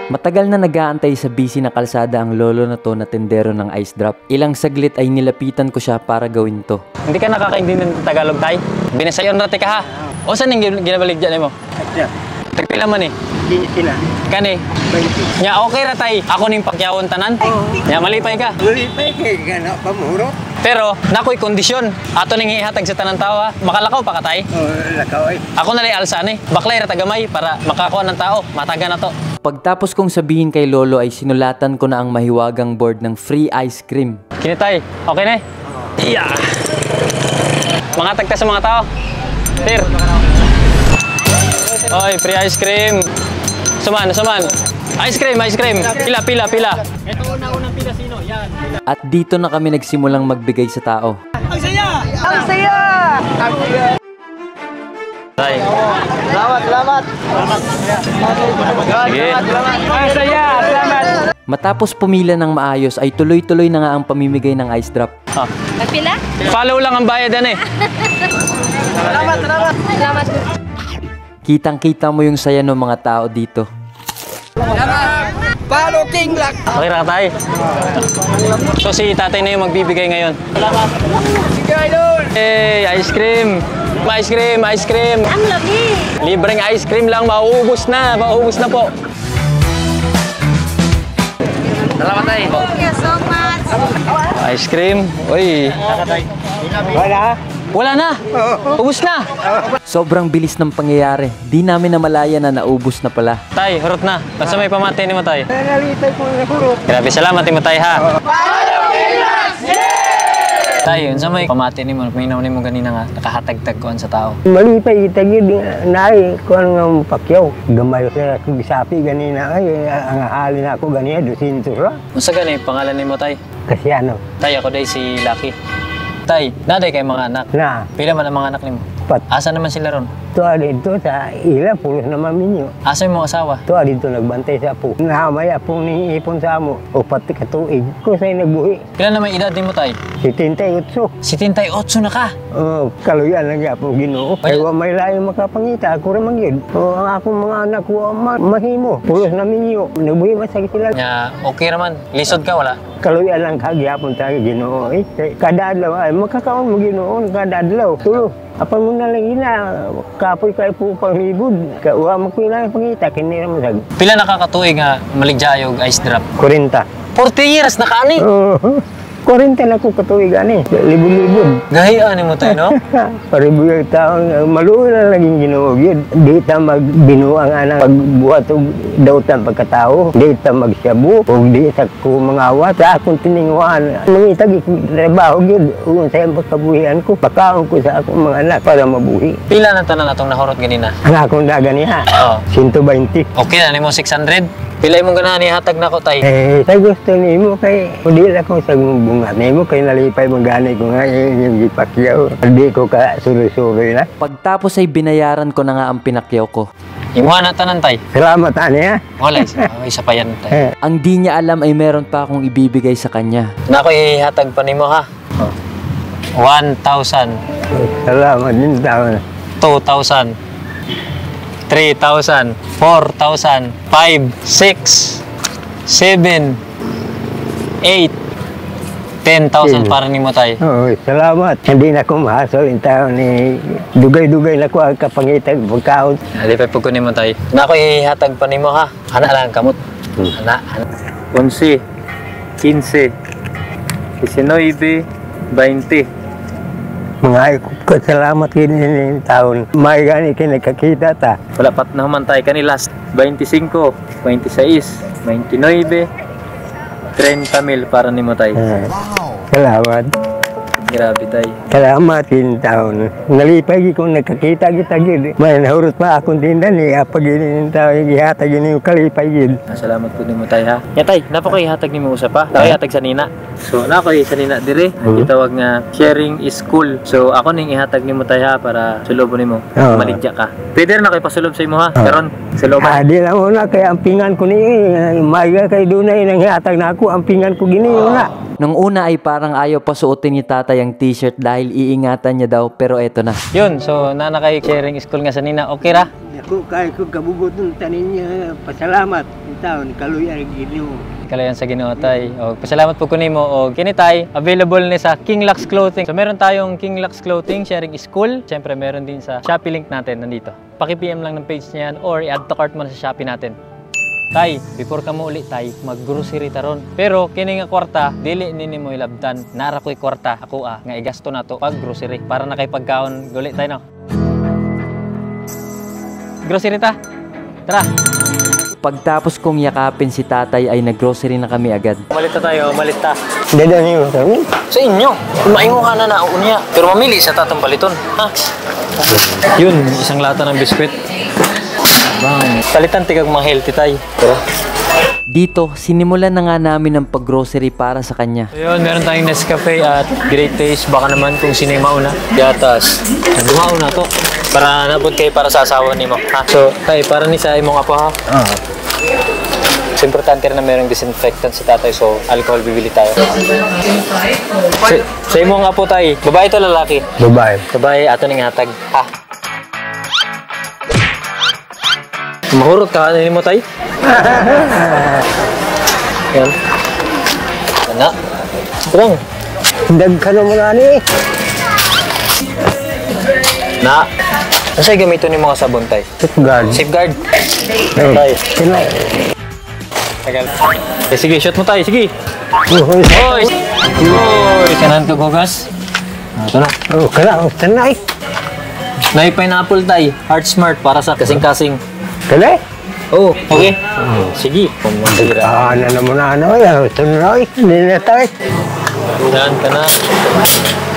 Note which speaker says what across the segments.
Speaker 1: Matagal na nag-aantay sa busy na kalsada ang lolo na to na tendero ng ice drop. Ilang saglit ay nilapitan ko siya para gawin to.
Speaker 2: Hindi ka nakakaintindi ng Tagalog, tay? Binasayon rati ka ha? O saan yung ginabaligyan mo? Tagpila man eh.
Speaker 3: Di sila.
Speaker 2: Kani? Nya okay ra tay. Ako ning pakyawon tanan. Nya malipay ka.
Speaker 3: Malipay kay gana pamuro.
Speaker 2: Pero nakoy kondisyon. Ato ning ihatag sa tanan tao ha. Makalakaw pa ka tay.
Speaker 3: Lakaw ay.
Speaker 2: Ako na alsa ni. Baklay ra tagamay para makakuha ng tao. Mataga na to.
Speaker 1: Pagtapos kong sabihin kay lolo ay sinulatan ko na ang mahiwagang board ng free ice cream.
Speaker 2: Kini tay. Okay na? Yeah. Mga tagta sa mga tao. Tir. Oy, free ice cream. Suman. Ice cream. Pila. Ito unang pila sino? Yan.
Speaker 1: At dito na kami nagsimulang magbigay sa tao.
Speaker 2: Ang saya! Tay.
Speaker 3: Salamat.
Speaker 2: Sige. Ang saya! Salamat!
Speaker 1: Matapos pumila ng maayos ay tuloy-tuloy na nga ang pamimigay ng ice drop.
Speaker 4: Nagpila?
Speaker 2: Follow lang ang bayad eh.
Speaker 3: Salamat.
Speaker 4: Salamat.
Speaker 1: Kitang-kita mo yung saya ng mga tao dito.
Speaker 3: Palo King Lock.
Speaker 2: Okay ra tay. So si tatay na yung magbibigay ngayon. Salamat.
Speaker 3: Sige idol.
Speaker 2: Hey, ice cream.
Speaker 4: Ang lami.
Speaker 2: Libreng ice cream lang, mauubos na po. Salamat tay.
Speaker 4: Thank you so much.
Speaker 2: Ice cream. Uy. Wala na. Ubus na.
Speaker 1: Sobrang bilis ng pangyayari. Di namin namalaya na naubos na pala.
Speaker 2: Tay, hurot na. Basta may pamati ni mo tay.
Speaker 3: Nalitay ko na hurot.
Speaker 2: Grabe, salamat ni mo tay ha. Tay, yun sa may pamati ni mo, minaw ni mo ganina nga, nakahatag-tag koan sa tao.
Speaker 3: Malipay itagid naay ko ang pakyaw. Gamay sa bisapi ganina ay ang halin ako ganina 200 ra.
Speaker 2: Unsa gani pangalan nimo tay?
Speaker 3: Kasi ano?
Speaker 2: Tay, ako day si Lucky. Tay, naday kay mga anak.
Speaker 3: Na,
Speaker 2: Pila man ang mga anak nimo?
Speaker 3: pat.
Speaker 2: Asa naman sila ron?
Speaker 3: Tuwa dito sa ila, pulos naman minyo.
Speaker 2: Asa yung mga asawa?
Speaker 3: Tuwa dito nagbantay sa apo. Nahamay apong niipon sa amo. O pati katuig. Kung sa'yo nagbuhi.
Speaker 2: Pila na may edad nimo tay?
Speaker 3: 78.
Speaker 2: 78 na ka.
Speaker 3: Kaluyan lang apong ginoo. Ay, wa may layo makapangita. Ako rin mangyod. Ang akong mga anak ko, mahimo. Pulos na minyo. Nagbuhi masakit sila.
Speaker 2: Nya, okay raman. Lisod ka wala?
Speaker 3: Kaluyan lang kagyapon tayo ginoo. Kada adlaw ay makakaon mo ginoo. Kada adlaw. Tulo. Apa mo na lang ina, kapoy kay po panglibod. Wa mo kailangan pangita, kini ra mo sag.
Speaker 2: Pila nakakatuig nga maligjayog ice drop?
Speaker 3: 40.
Speaker 2: 40 years na kaani.
Speaker 3: 40 na ko katuig ani, libod-libod.
Speaker 2: Gahian nimo tay no?
Speaker 3: Paribo yung taon, maluwi na laging ginuugid. Di ta magbinuang anang pagbuhat og dautan pagkatao. Di ta magsyabu, o di sa ko mangawat. Sa akong tininguan, mangitag trabaho gid. Ugon sa iyang pagkabuhian ko, pakaon ko sa akong mga anak para mabuhi.
Speaker 2: Pila na tanan atong nahurot ganina?
Speaker 3: Ang akong dagan niya,
Speaker 2: Oo.
Speaker 3: 120.
Speaker 2: Okay na nimo 600? Pila imong ganahan ihatag nako tay?
Speaker 3: Sa gusto nimo kay hindi lang ko sa bunga nimo kay nalipay magani ko nga yung gipakyaw. Hindi ko ka suloy-suloy na.
Speaker 1: Pagtapos ay binayaran ko na nga ang pinakyaw ko.
Speaker 2: Imuha na tanan tay.
Speaker 3: Salamat ani ha.
Speaker 2: Wala isa pa yan tay.
Speaker 1: Ang di niya alam ay meron pa akong ibibigay sa kanya.
Speaker 2: Nako ihatag pa nimo ha. 1,000,
Speaker 3: Salamat din taon.
Speaker 2: 2,000, 3,000, 4,000, 5, 6, 7, 8, 10,000 para nimo tay.
Speaker 3: Oo, salamat. Hindi na ko mahasol yung taon ni dugay-dugay na ko ang kapangitag pagkaon.
Speaker 2: Ali pa pud ko nimo tay. Nako ihatag pa nimo ha. Ana lang kamot. Ana. 11, 15, 19, 20.
Speaker 3: Mga salamat kini yung taon. May gani kinakakita ta.
Speaker 2: Wala pat naman tay kani last 25, 26, 29, 30 mil para nimo tay.
Speaker 3: Salamat.
Speaker 2: Grabe tay.
Speaker 3: Salamat yung taon. Nalipay ko nakakita kita gid. May nahurot pa akong tindan ni apag yung taon gihatag yung kalipay gid.
Speaker 2: Salamat po nimo tay ha. Ya tay, napako ihatag nimo usa pa. Tay hatag sa nina. So nako sa nina dire. Gitawag nga sharing is cool. So ako ning ihatag nimo tay ha para sulobon nimo. Maligya ka. Pwede na kay pasulob sa imo ha. Karon sa loob.
Speaker 3: Di lang una kay ampingan ko ni may kay dunay nang ihatag na ako ampingan ko gini una.
Speaker 1: Nung una ay parang ayaw pa suotin ni tatay ang t-shirt dahil iingatan niya daw, pero eto na.
Speaker 2: Yun, so nana kay sharing school nga sa nina, okay ra?
Speaker 3: Ako kay ko kabubuton tanin niya. Pasalamat. Taon kaluya ginoo.
Speaker 2: Kalayan sa Ginoo tay. O pasalamat po ko nimo o kini tay available ni sa King Lux Clothing. So meron tayong King Lux Clothing sharing school. Siyempre meron din sa Shopee link natin nandito. Paki-PM lang ng page niya yan or i-add to cart mo na sa Shopee natin. Tay, before ka mo uli tay, mag-grocery taron. Pero kini nga kwarta, dili nini mo ilabdan. Nara ko'y kwarta ako nga igasto na to pag grocery para na kay pagkaon guli tay no. Grocery ta. Tara.
Speaker 1: Pagtapos kong yakapin si tatay ay nag-grocery na kami agad.
Speaker 2: Malita tayo, malita.
Speaker 3: Dada niyo kami.
Speaker 2: Sa inyo, maingo ka na nauunya. Pero mamili sa tatang paliton, ha? Yun, isang lata ng biskwit. Bang. Palitan tigag mga healthy tayo. Tara.
Speaker 1: Dito, sinimulan na nga namin ang pag-grocery para sa kanya.
Speaker 2: Ayun, meron tayong Nescafe at Great Taste. Baka naman kung sino yung mauna. Yatas. Dumauna to. Para nabot kayo para sa asawa ni mo. Ha? So, tay, para ni sa imong apo ha? So, importante rin na merong disinfectant si tatay. So, alcohol bibili tayo. Sa imong apo tay, babae to lalaki?
Speaker 3: Babae.
Speaker 2: Babae, ato ning hatag. Ha? Mahurot ka, ano mo tay? Yan. Ano? Kurang.
Speaker 3: Dag ka naman ani.
Speaker 2: Na. Ano gamitin ni mga sabon tay?
Speaker 3: Safeguard.
Speaker 2: Safeguard.
Speaker 3: Eh,
Speaker 2: Tay.
Speaker 3: sila.
Speaker 2: Tagal. Eh, sige, shot mo tay. Sige.
Speaker 3: Uy.
Speaker 2: Oy! Oy! Kanan ka gugas. Ito na.
Speaker 3: Oh, kala tanay.
Speaker 2: May pineapple tay. Heart Smart para sa kasing-kasing.
Speaker 3: Kala.
Speaker 2: Oh, okay. Sige. Pumunta.
Speaker 3: Na naman ano ya, tunay. Hindi na tayo.
Speaker 2: Yan ka na.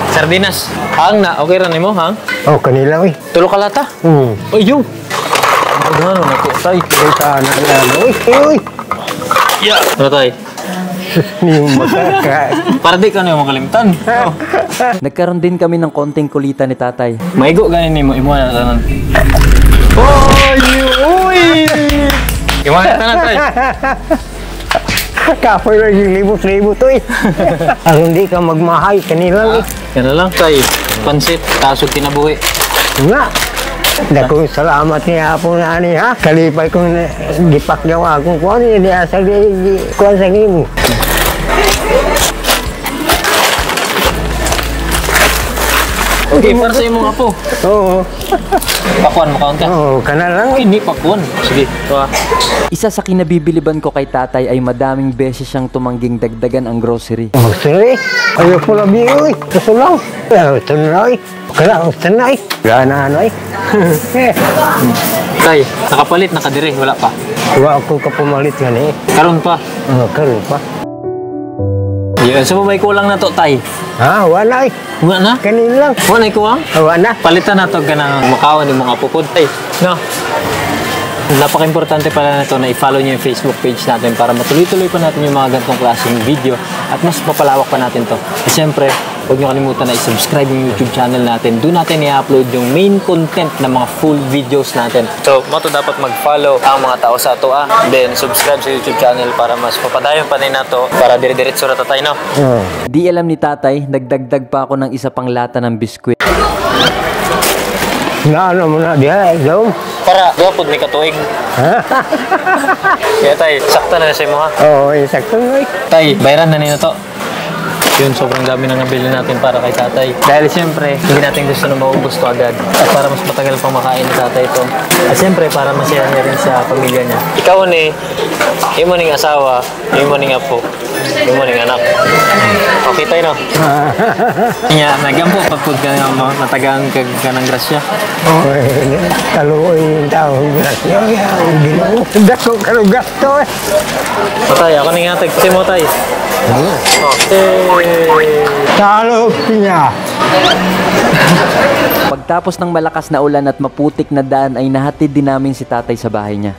Speaker 2: Sardinas. Hang na. Okay rin mo, hang?
Speaker 3: Oh, kanila oi.
Speaker 2: Tulo ka lata. Oy, yo! Ano na ito, tay?
Speaker 3: Kita na ano. Uy.
Speaker 2: Yeah. Ano tay?
Speaker 3: Yung magkaka.
Speaker 2: Para di ka na yung makalimutan. Oh.
Speaker 1: Nagkaroon din kami ng konting kulitan ni tatay.
Speaker 2: Maigo ganin ni mo. Imo na tanan. Oy! Uy! Imo na tanan, tay.
Speaker 3: Kapoy lang yung libot-libot oi. Ang hindi ka magmahay kanila.
Speaker 2: Yan na lang, tay. Pansit, kasog kinabuhi.
Speaker 3: Nga. Dako salamat niya po na ani ha. Kalipay ko gipak daw akong kuan ni asa di kuan sa nimo.
Speaker 2: Okay, para sa imong apo.
Speaker 3: Oo.
Speaker 2: Pakuan mo kaon ka.
Speaker 3: Oo, kana lang.
Speaker 2: Ay, hindi pakuan. Sige, ito ah.
Speaker 1: Isa sa kinabibiliban ko kay tatay ay madaming beses siyang tumangging dagdagan ang grocery.
Speaker 3: Magsuri. Ayo po labi oi. Kaso lang. Tunay. Kana tunay. Gana ano ay.
Speaker 2: Tay, nakapalit, nakadire, wala pa.
Speaker 3: Wa ako ka pumalit gani.
Speaker 2: Karon pa.
Speaker 3: Karon pa.
Speaker 2: Yeah, so may kulang na to, tay.
Speaker 3: Ha, wala ay.
Speaker 2: Nga na?
Speaker 3: Kanila lang.
Speaker 2: Wala na kuwang?
Speaker 3: Wala.
Speaker 2: Palitan na to ka ng makawan ni mga pupod, tay. No? Napaka-importante pala na to na i-follow nyo yung Facebook page natin para matuloy-tuloy pa natin yung mga ganitong klaseng video at mas mapalawak pa natin to. At siyempre, huwag nyo kalimutan na i-subscribe yung YouTube channel natin. Doon natin i-upload yung main content ng mga full videos natin. So, mato dapat mag-follow ang mga tao sa ato Then, subscribe sa YouTube channel para mas papadayon pa rin na to para dire-diretso na tatay, no?
Speaker 1: Di alam ni tatay, nagdagdag pa ako ng isa pang lata ng biskwit.
Speaker 3: Na ano mo na diha, daw.
Speaker 2: Para, dapat may katuig. Kaya tay, sakta na sa mo ha.
Speaker 3: Oo, sakto ay.
Speaker 2: Tay, bayaran na nila to. Yun, sobrang dami na nabili natin para kay tatay. Dahil siyempre, hindi natin gusto na maubos to agad. At para mas matagal pang makain ni tatay ito. At siyempre, para masaya niya rin sa pamilya niya. Ikaw ni, imo ning asawa, imo ning apo, imo ning anak. Okay tayo, no? Kaya, nagampo, pagpud ka nga matagang ka ng grasya.
Speaker 3: Oo, kaluoy yung tao. Grasya, yung ginoo. Dako kalugas to eh.
Speaker 2: Patay, ako ning atag. Kasi mo tay.
Speaker 3: Talo niya.
Speaker 1: Pagtapos ng malakas na ulan at maputik na daan ay nahatid din namin si tatay sa bahay niya.